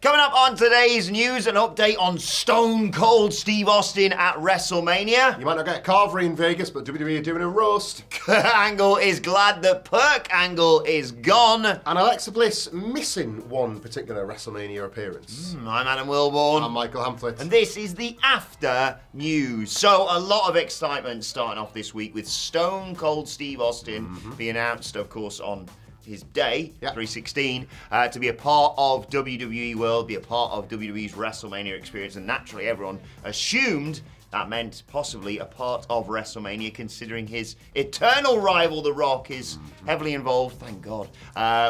Coming up on today's news, an update on Stone Cold Steve Austin at WrestleMania. You might not get Carvery in Vegas, but WWE are doing a roast. Angle is glad that Perc Angle is gone. And Alexa Bliss missing one particular WrestleMania appearance. I'm Adam Wilborn. I'm Michael Hamflett. And this is the after news. So a lot of excitement starting off this week with Stone Cold Steve Austin being announced, of course, on his day, 316, to be a part of WWE World, be a part of WWE's WrestleMania experience, and naturally everyone assumed that meant possibly a part of WrestleMania, considering his eternal rival, The Rock, is heavily involved, thank God,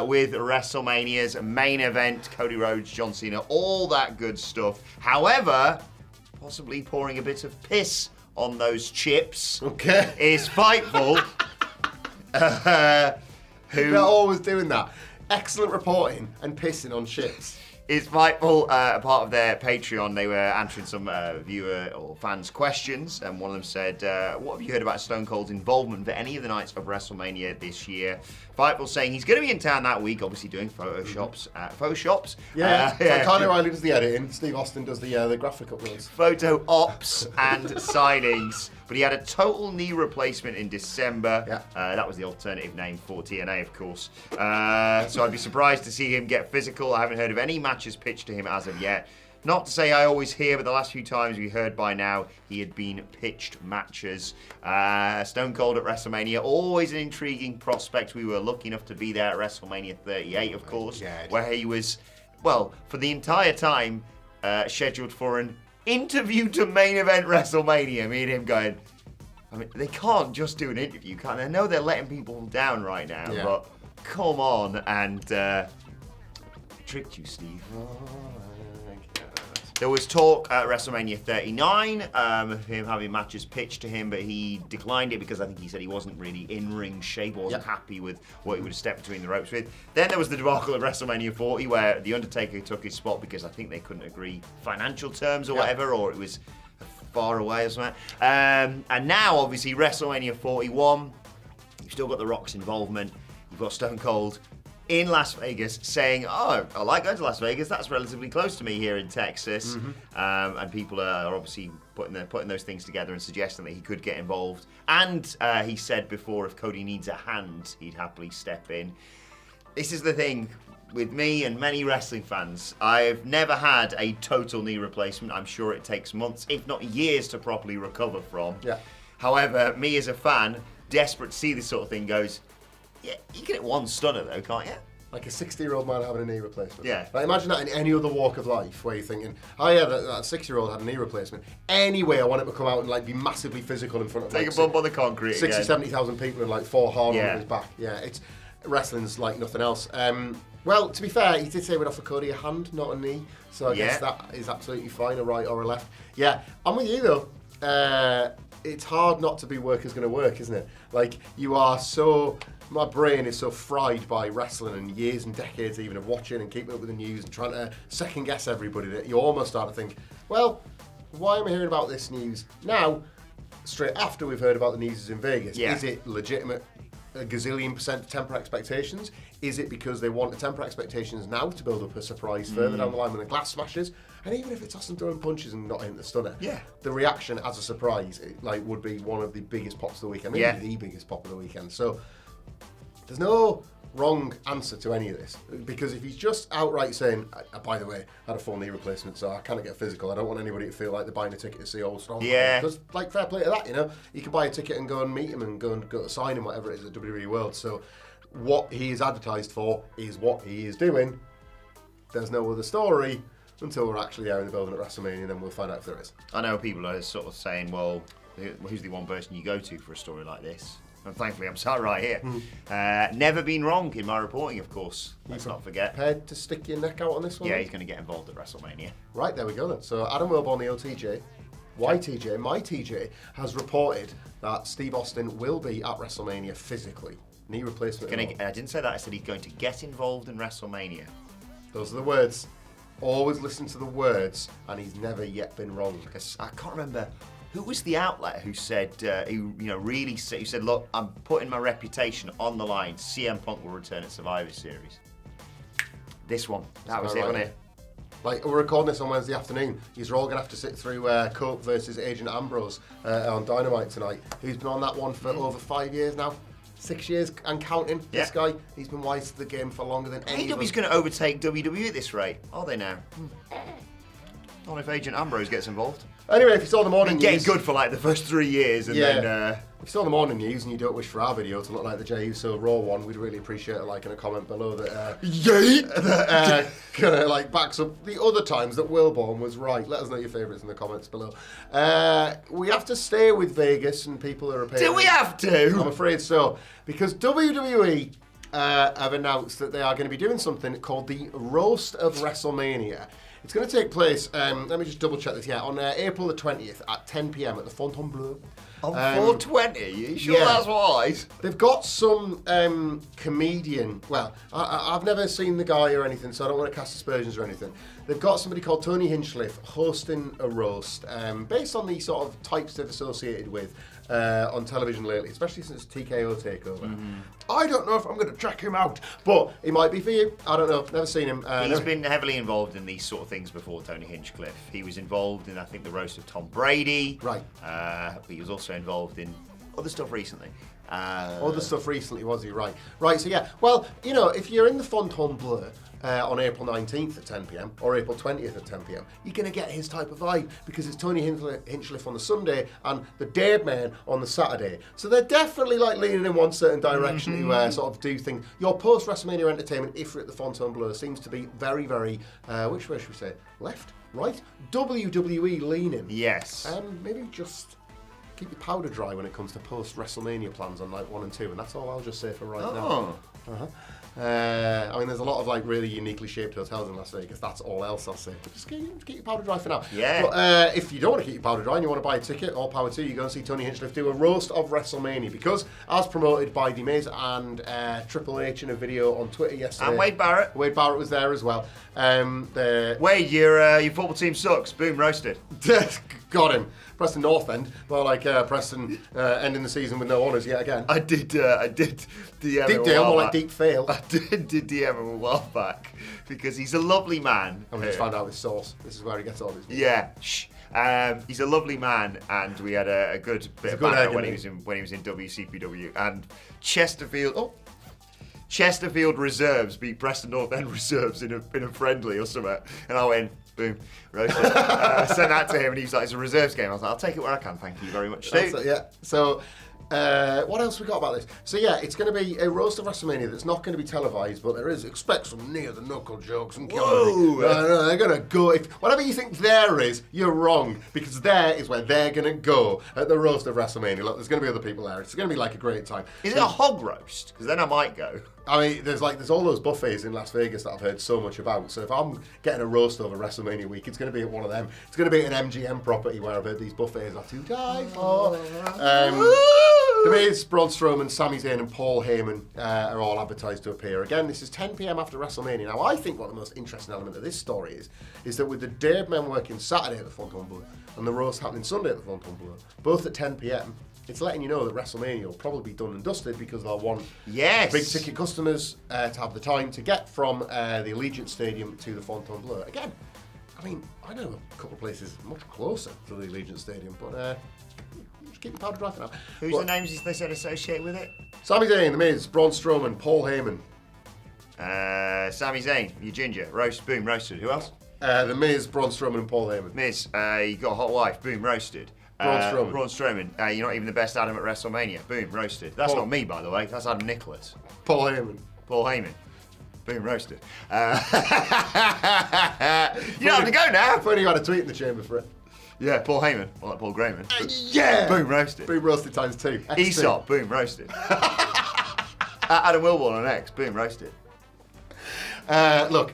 with WrestleMania's main event, Cody Rhodes, John Cena, all that good stuff. However, possibly pouring a bit of piss on those chips is Fightful. They're always doing that. Excellent reporting and pissing on ships. Is Fightful a part of their Patreon? They were answering some viewer or fans' questions, and one of them said, what have you heard about Stone Cold's involvement for any of the nights of WrestleMania this year? Fightful saying he's going to be in town that week, obviously doing photoshops. Yeah, so Kyle O'Reilly does the editing, Steve Austin does the graphic uploads. Photo ops and signings. But he had a total knee replacement in December. That was the alternative name for TNA, of course. So I'd be surprised to see him get physical. I haven't heard of any matches pitched to him as of yet. Not to say I always hear, but the last few times we heard by now, he had been pitched matches. Stone Cold at WrestleMania, always an intriguing prospect. We were lucky enough to be there at WrestleMania 38, of course, where he was, well, for the entire time, scheduled for an interview to main event WrestleMania. Me and him going, I mean, they can't just do an interview, can they? I know they're letting people down right now, but come on. And tricked you, Steve. There was talk at WrestleMania 39 of him having matches pitched to him, but he declined it because I think he said he wasn't really in ring shape, or wasn't happy with what he would have stepped between the ropes with. Then there was the debacle at WrestleMania 40 where The Undertaker took his spot because I think they couldn't agree financial terms or whatever, or it was far away or something. And now, obviously, WrestleMania 41, you've still got The Rock's involvement. You've got Stone Cold in Las Vegas saying, oh, I like going to Las Vegas, that's relatively close to me here in Texas. And people are obviously putting those things together and suggesting that he could get involved. And he said before, if Cody needs a hand, he'd happily step in. This is the thing with me and many wrestling fans. I've never had a total knee replacement. I'm sure it takes months, if not years, to properly recover from. However, me as a fan, desperate to see this sort of thing, goes, yeah, you can hit one stunner though, can't you? Like a 60-year-old man having a knee replacement. Yeah. Like, imagine that in any other walk of life where you're thinking, oh yeah, that 6-year-old had a knee replacement. Anyway, I want him to come out and like be massively physical in front of Take a bump on the concrete 60, 70,000 people and like 4 hard on his back. Yeah, it's wrestling's like nothing else. Well, to be fair, he did say we'd offer Cody a hand, not a knee. So I guess that is absolutely fine, a right or a left. Yeah, I'm with you though. It's hard not to be work is going to work, isn't it? Like, you are so... My brain is so fried by wrestling and years and decades even of watching and keeping up with the news and trying to second guess everybody that you almost start to think, well, why am I hearing about this news now, straight after we've heard about the news in Vegas? Is it legitimate, a gazillion % to temper expectations? Is it because they want to temper expectations now to build up a surprise further down the line when the glass smashes? And even if it's Austin throwing punches and not hitting the stunner, the reaction as a surprise would be one of the biggest pops of the weekend, maybe the biggest pop of the weekend. So there's no wrong answer to any of this, because if he's just outright saying, by the way, I had a full knee replacement, so I kind of get physical, I don't want anybody to feel like they're buying a ticket to see old Stone Cold. Because, like, fair play to that, you know? You can buy a ticket and go and meet him and go to sign him, whatever it is at WWE World. So what he is advertised for is what he is doing. There's no other story until we're actually there in the building at WrestleMania, and then we'll find out if there is. I know people are sort of saying, well, who's the one person you go to for a story like this? And thankfully, I'm sat right here. Never been wrong in my reporting, of course. Let's not forget. Prepared to stick your neck out on this one? Yeah, he's going to get involved at WrestleMania. Right, there we go then. So Adam Wilborn, the OTJ, YTJ, my TJ, has reported that Steve Austin will be at WrestleMania physically. Knee replacement. I didn't say that. I said he's going to get involved in WrestleMania. Those are the words. Always listen to the words, and he's never yet been wrong. Because I can't remember who was the outlet who said, who said, look, I'm putting my reputation on the line. CM Punk will return at Survivor Series. This one. That was it, wasn't it? Like, we're recording this on Wednesday afternoon. You're all going to have to sit through Cope versus Agent Ambrose on Dynamite tonight. Who's been on that one for over 5 years now? 6 years and counting. This guy, he's been wise to the game for longer than any of us. AEW's going to overtake WWE at this rate, are they now? Not if Agent Ambrose gets involved. Anyway, if you saw the morning news... Getting good for like the first 3 years and then... If you saw the morning news and you don't wish for our video to look like the Jey Uso Raw one, we'd really appreciate a like and a comment below that... that kind of like backs up the other times that Wilborn was right. Let us know your favourites in the comments below. We have to stay with Vegas and people are appearing... Do we have to? I'm afraid so. Because WWE have announced that they are going to be doing something called the Roast of WrestleMania. It's going to take place, let me just double check this, on April the 20th at 10 p.m. at the Fontainebleau. On 420? Are you sure that's right? They've got some comedian, well, I've never seen the guy or anything, so I don't want to cast aspersions or anything. They've got somebody called Tony Hinchcliffe hosting a roast based on the sort of types they've associated with on television lately, especially since TKO takeover. Mm-hmm. I don't know if I'm going to check him out, but he might be for you. I don't know. Never seen him. He's been heavily involved in these sort of things before, Tony Hinchcliffe. He was involved in, I think, the roast of Tom Brady. Right. But he was also involved in other stuff recently. Other stuff recently, was he? Right. Right, so yeah. Well, you know, if you're in the Fontainebleau on April 19th at 10 p.m. or April 20th at 10 p.m, you're going to get his type of vibe because it's Tony Hinchcliffe on the Sunday and the Dave Man on the Saturday. So they're definitely like leaning in one certain direction to sort of do things. Your post-WrestleMania entertainment, if you're at the Fontainebleau, seems to be very, very, which way should we say? Left? Right? WWE leaning. Yes. Maybe just... keep your powder dry when it comes to post-WrestleMania plans on night 1 and 2, and that's all I'll just say for right now. I mean, there's a lot of like really uniquely shaped hotels in Las Vegas. That's all else I'll say. But just keep your powder dry for now. Yeah. But if you don't want to keep your powder dry and you want to buy a ticket, all power to you. You go and see Tony Hinchcliffe do a roast of WrestleMania because, as promoted by The Miz and Triple H in a video on Twitter yesterday, and Wade Barrett. Wade Barrett was there as well. Wade, your football team sucks. Boom, roasted. Got him. Preston North End, more like Preston ending the season with no honours yet again. I did DM Deep Dale, more like Deep Fail. I did DM him a while back because he's a lovely man. And we just found out his source. This is where he gets all his. Yeah, he's a lovely man, and we had a good bit of banter when he was in WCPW and Chesterfield Reserves beat Preston North End Reserves in a friendly or something, and I went. Boom, roasted. I sent that to him and he was like, it's a reserves game. I was like, I'll take it where I can, thank you very much. Yeah, so what else we got about this? So yeah, it's going to be a roast of WrestleMania that's not going to be televised, but expect some near-the-knuckle jokes and comedy. No, they're going to go, whatever you think there is, you're wrong, because there is where they're going to go at the roast of WrestleMania. Look, there's going to be other people there. It's going to be like a great time. Is it a hog roast? Because then I might go. I mean, there's all those buffets in Las Vegas that I've heard so much about. So if I'm getting a roast over WrestleMania week, it's going to be at one of them. It's going to be at an MGM property where I've heard these buffets are to die for. The Miz, Braun Strowman, Sami Zayn and Paul Heyman are all advertised to appear. Again, this is 10 p.m. after WrestleMania. Now, I think what the most interesting element of this story is that with the Dave Men working Saturday at the Fontainebleau and the roast happening Sunday at the Fontainebleau, both at 10 p.m, it's letting you know that WrestleMania will probably be done and dusted because they'll want big ticket customers to have the time to get from the Allegiant Stadium to the Fontainebleau. Again, I mean, I know a couple of places much closer to the Allegiant Stadium, but just keep your powder dry for now. Who's the names they said associate with it? Sami Zayn, The Miz, Braun Strowman, Paul Heyman. Sami Zayn, you ginger, boom, roasted. Who else? The Miz, Braun Strowman and Paul Heyman. Miz, you got a hot wife, boom, roasted. Braun Strowman, you're not even the best Adam at WrestleMania. Boom, roasted. That's not me, by the way. That's Adam Nicholas. Paul Heyman. Boom, roasted. You don't have to go now. Funny you had a tweet in the chamber for it. Yeah, Paul Heyman. Or like Paul Grayman. Yeah! Boom, roasted. Boom, roasted times 2. X2. Aesop, boom, roasted. Adam Wilborn on X, boom, roasted. Look.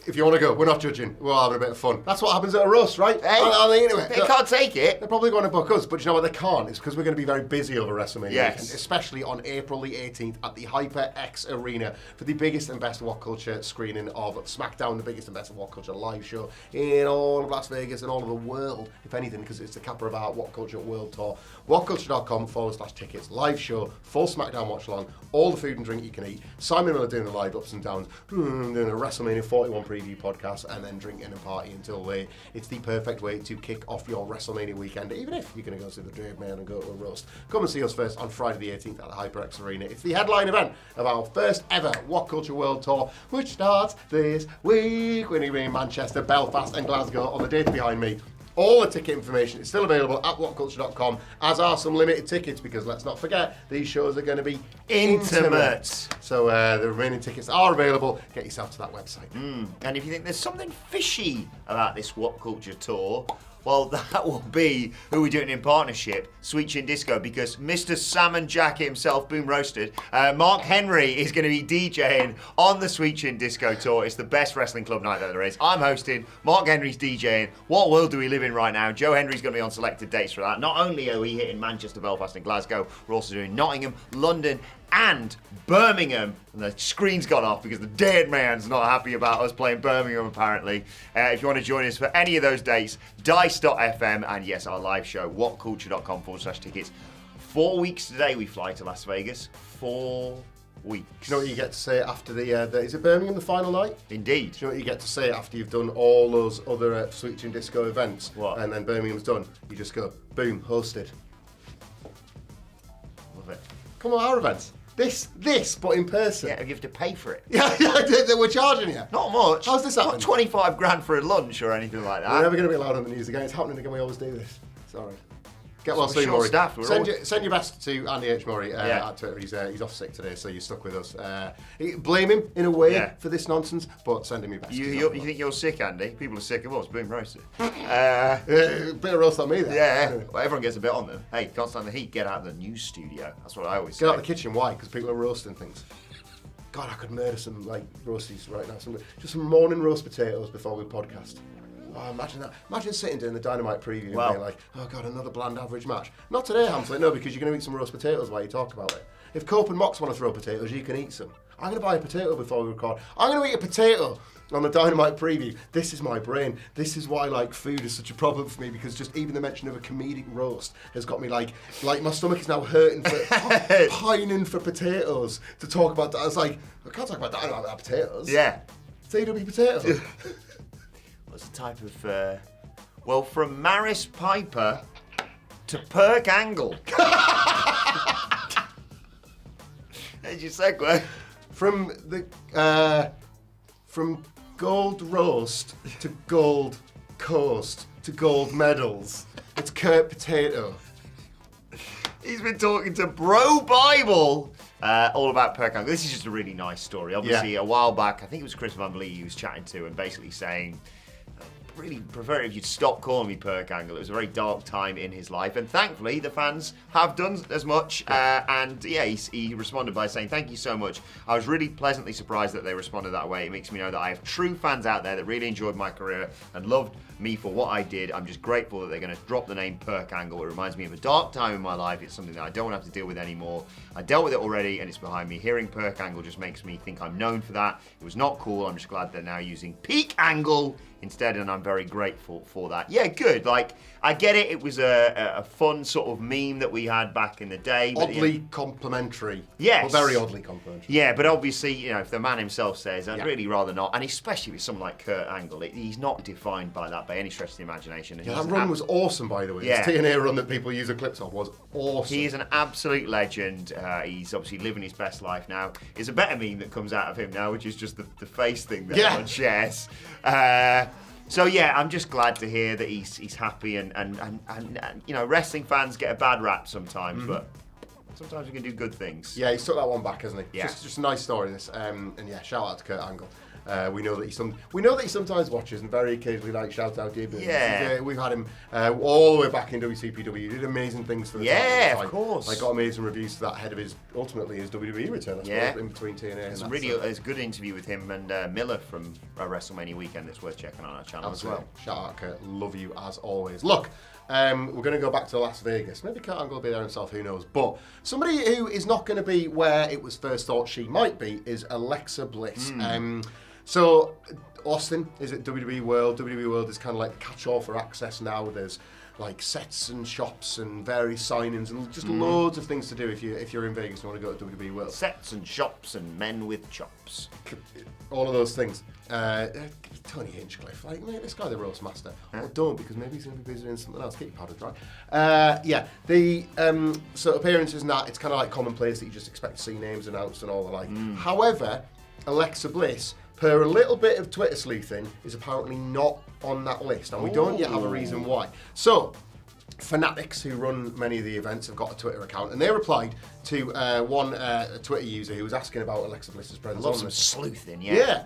If you want to go, we're not judging. We're all having a bit of fun. That's what happens at a roast, right? Hey, anyway, they can't take it. They're probably going to book us, but you know what? They can't. It's because we're going to be very busy over WrestleMania weekend, especially on April the 18th at the HyperX Arena for the biggest and best WhatCulture screening of SmackDown, the biggest and best of WhatCulture live show in all of Las Vegas and all of the world, if anything, because it's the capper of our WhatCulture World Tour. WhatCulture.com/tickets, live show, full SmackDown watch along, all the food and drink you can eat. Simon Miller doing the live ups and downs, doing a WrestleMania 41 preview. preview podcast and then drinking and party until late. It's the perfect way to kick off your WrestleMania weekend, even if you're going to go see the Dread Man and go to a roast. Come and see us first on Friday the 18th at the HyperX Arena. It's the headline event of our first ever WhatCulture World Tour, which starts this week. We're going to be in Manchester, Belfast and Glasgow on the date behind me. All the ticket information is still available at whatculture.com, as are some limited tickets, because let's not forget, these shows are going to be intimate. So the remaining tickets are available. Get yourself to that website. And if you think there's something fishy about this WhatCulture tour, well, that will be who we're doing in partnership, Sweet Chin Disco, because Mr. Salmon Jack himself, Boom Roasted, Mark Henry is going to be DJing on the Sweet Chin Disco tour. It's the best wrestling club night that there is. I'm hosting, Mark Henry's DJing. What world do we live in right now? Joe Henry's going to be on selected dates for that. Not only are we hitting Manchester, Belfast and Glasgow, we're also doing Nottingham, London and Birmingham. And the screen's gone off because the dead man's not happy about us playing Birmingham, apparently. If you want to join us for any of those dates, dice.fm, and yes, our live show, whatculture.com/tickets. 4 weeks today we fly to Las Vegas. 4 weeks. Do you know what you get to say after the is it Birmingham the final night? Indeed. Do you know what you get to say after you've done all those other Sweet Chin Disco events? What? And then Birmingham's done. You just go, boom, hosted. Love it. Come on, our events. This, but in person. Yeah, you have to pay for it. Yeah, we're charging you. Not much. How's this happening? Not 25 grand for a lunch or anything like that. We're never going to be allowed on the news again. It's happening again. We always do this. Sorry. Get well soon, Murray. Send your best to Andy H. Murray at Twitter. He's off sick today, so you're stuck with us. Blame him in a way for this nonsense, but send him your best. You think you're sick, Andy? People are sick of us. Boom roasted. Bit of roast on me then. Yeah. Well, everyone gets a bit on them. Hey, can't stand the heat. Get out of the news studio. That's what I always say. Get out of the kitchen. Why? Because people are roasting things. God, I could murder some roasties right now. Just some morning roast potatoes before we podcast. Oh, imagine that. Imagine sitting doing the Dynamite preview and being like, oh God, another bland average match. Not today, Hamlet, no, because you're going to eat some roast potatoes while you talk about it. If Cope and Mox want to throw potatoes, you can eat some. I'm going to buy a potato before we record. I'm going to eat a potato on the Dynamite preview. This is my brain. This is why food is such a problem for me, because just even the mention of a comedic roast has got me like my stomach is now hurting for pining for potatoes to talk about that. I was like, I can't talk about Dynamite without potatoes. Yeah. TW potato. What's the type of, well, from Maris Piper to Perc Angle. There's your segue. From gold roast to gold coast to gold medals, it's Kurt Potato. He's been talking to Bro Bible all about Perc Angle. This is just a really nice story. Obviously, a while back, I think it was Chris Van Vliet he was chatting to and basically saying, really prefer it if you'd stop calling me Perc Angle. It was a very dark time in his life, and thankfully the fans have done as much. He responded by saying, thank you so much. I was really pleasantly surprised that they responded that way. It makes me know that I have true fans out there that really enjoyed my career and loved me for what I did. I'm just grateful that they're going to drop the name Perc Angle. It reminds me of a dark time in my life. It's something that I don't want to have to deal with anymore. I dealt with it already and it's behind me. Hearing Perc Angle just makes me think I'm known for that. It was not cool. I'm just glad they're now using Peak Angle instead, and I'm very grateful for that. Yeah, good. I get it. It was a fun sort of meme that we had back in the day. Oddly complimentary. Yes. Well, very oddly complimentary. Yeah, but obviously, if the man himself says, I'd really rather not, and especially with someone like Kurt Angle, he's not defined by that by any stretch of the imagination. Yeah, that run was awesome, by the way. Yeah. This TNA run that people use the clips of was awesome. He is an absolute legend. He's obviously living his best life now. There's a better meme that comes out of him now, which is just the face thing that everyone shares. So yeah, I'm just glad to hear that he's happy and wrestling fans get a bad rap sometimes, but sometimes we can do good things. Yeah, he's took that one back, hasn't he? Yeah. Just a nice story, this. And yeah, shout out to Kurt Angle. We know that he sometimes watches and very occasionally shout out David. Yeah. We've had him all the way back in WCPW. He did amazing things for the time. Yeah, of course. Got amazing reviews for that ahead of his WWE return. I suppose, in between TNA. There's a good interview with him and Miller from WrestleMania weekend that's worth checking on our channel as well. Shout out Kurt, love you as always. Look, we're going to go back to Las Vegas. Maybe Kurt Angle will be there himself, who knows. But somebody who is not going to be where it was first thought she might be is Alexa Bliss. So Austin is at WWE World. WWE World is kind of like the catch-all for access now. There's like sets and shops and various signings and just loads of things to do if you're in Vegas and want to go to WWE World. Sets and shops and men with chops. All of those things. Tony Hinchcliffe, like, mate, this guy the roast master. Well, don't, because maybe he's going to be busy doing something else. Get your powder dry. Yeah, the so appearances and that, it's kind of like commonplace that you just expect to see names announced and all the like. However, Alexa Bliss, per a little bit of Twitter sleuthing, is apparently not on that list, and we don't yet have a reason why. So, Fanatics, who run many of the events, have got a Twitter account, and they replied to one Twitter user who was asking about Alexa Bliss's presence. Lots of sleuthing, yeah.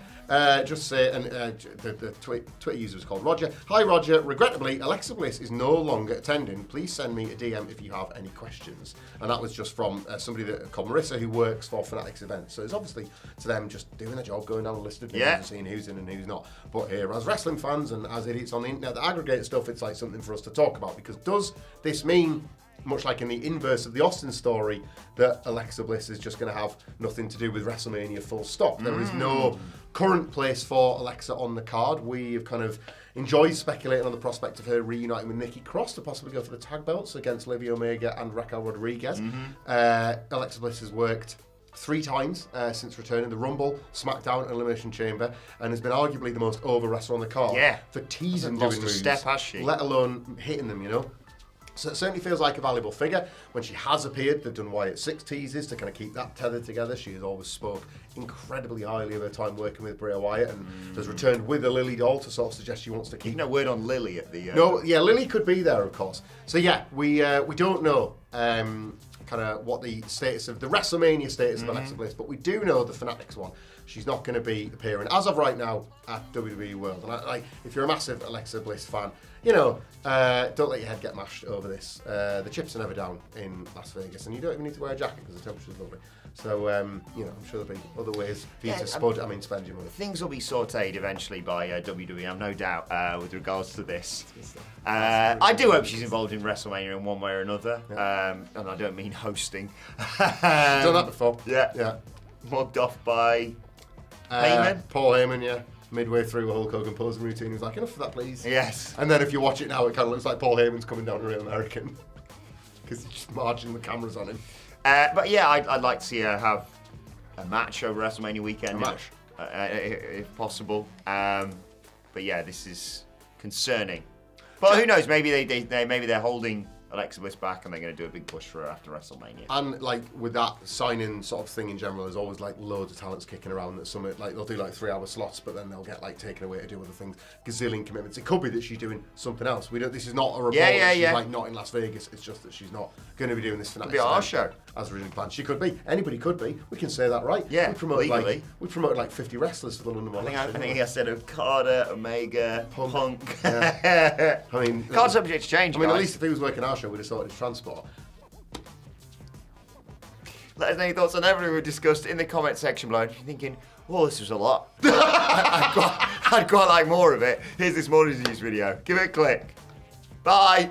Just say, and the Twitter user was called Roger. Hi Roger, regrettably, Alexa Bliss is no longer attending. Please send me a DM if you have any questions. And that was just from somebody called Marissa, who works for Fanatics events. So it's obviously to them just doing their job, going down a list of names and seeing who's in and who's not. But here, as wrestling fans and as idiots on the internet that aggregate stuff, it's like something for us to talk about, because does this mean, much like in the inverse of the Austin story, that Alexa Bliss is just going to have nothing to do with WrestleMania full stop? There is no current place for Alexa on the card. We have kind of enjoyed speculating on the prospect of her reuniting with Nikki Cross to possibly go for the tag belts against Livy Omega and Raquel Rodriguez. Alexa Bliss has worked 3 times since returning: the Rumble, SmackDown, and Elimination Chamber, and has been arguably the most over wrestler on the card for teasing doing moves, step, has she? let alone hitting them, you know. So it certainly feels like a valuable figure. When she has appeared, they've done Wyatt 6 teases to kind of keep that tethered together. She has always spoke incredibly highly of her time working with Bray Wyatt, and has returned with a Lily doll to sort of suggest she wants to keep. No word on Lily at the. No, yeah, Lily could be there, of course. So yeah, we don't know kind of what the status of the WrestleMania status of Alexa Bliss, but we do know the Fanatics one. She's not going to be appearing as of right now at WWE World. And if you're a massive Alexa Bliss fan, you know, don't let your head get mashed over this. The chips are never down in Las Vegas, and you don't even need to wear a jacket because the temperature's lovely. So, you know, I'm sure there'll be other ways for you to spend your money. Things will be sautéed eventually by WWE, I've no doubt, with regards to this. I do hope she's involved in WrestleMania in one way or another, and I don't mean hosting. She's done that before. Yeah. Mugged off by Heyman? Paul Heyman, yeah. Midway through a Hulk Hogan posing routine, he was like, enough of that, please. Yes. And then if you watch it now, it kind of looks like Paul Heyman's coming down a Real American. Because he's just marching the cameras on him. But yeah, I'd like to see her have a match over WrestleMania weekend. If possible. But yeah, this is concerning. But who knows, maybe they're holding Alexa Bliss back and they're going to do a big push for her after WrestleMania. And like with that signing sort of thing in general, there's always like loads of talents kicking around that some like they'll do like 3-hour slots, but then they'll get like taken away to do other things, gazillion commitments. It could be that she's doing something else. We don't. This is not a report that she's like not in Las Vegas. It's just that she's not going to be doing this for Could be our show as originally planned. She could be. Anybody could be. We can say that, right? Yeah. We promoted like 50 wrestlers for the London One. I think I said Okada, Omega, Punk. Yeah. I mean, card subject to change. I mean, guys. at least if he was working our show, we'd have sorted his transport. Let us know your thoughts on everything we discussed in the comment section below. If you're thinking, oh, this was a lot. I'd quite like more of it. Here's this morning's news video. Give it a click. Bye.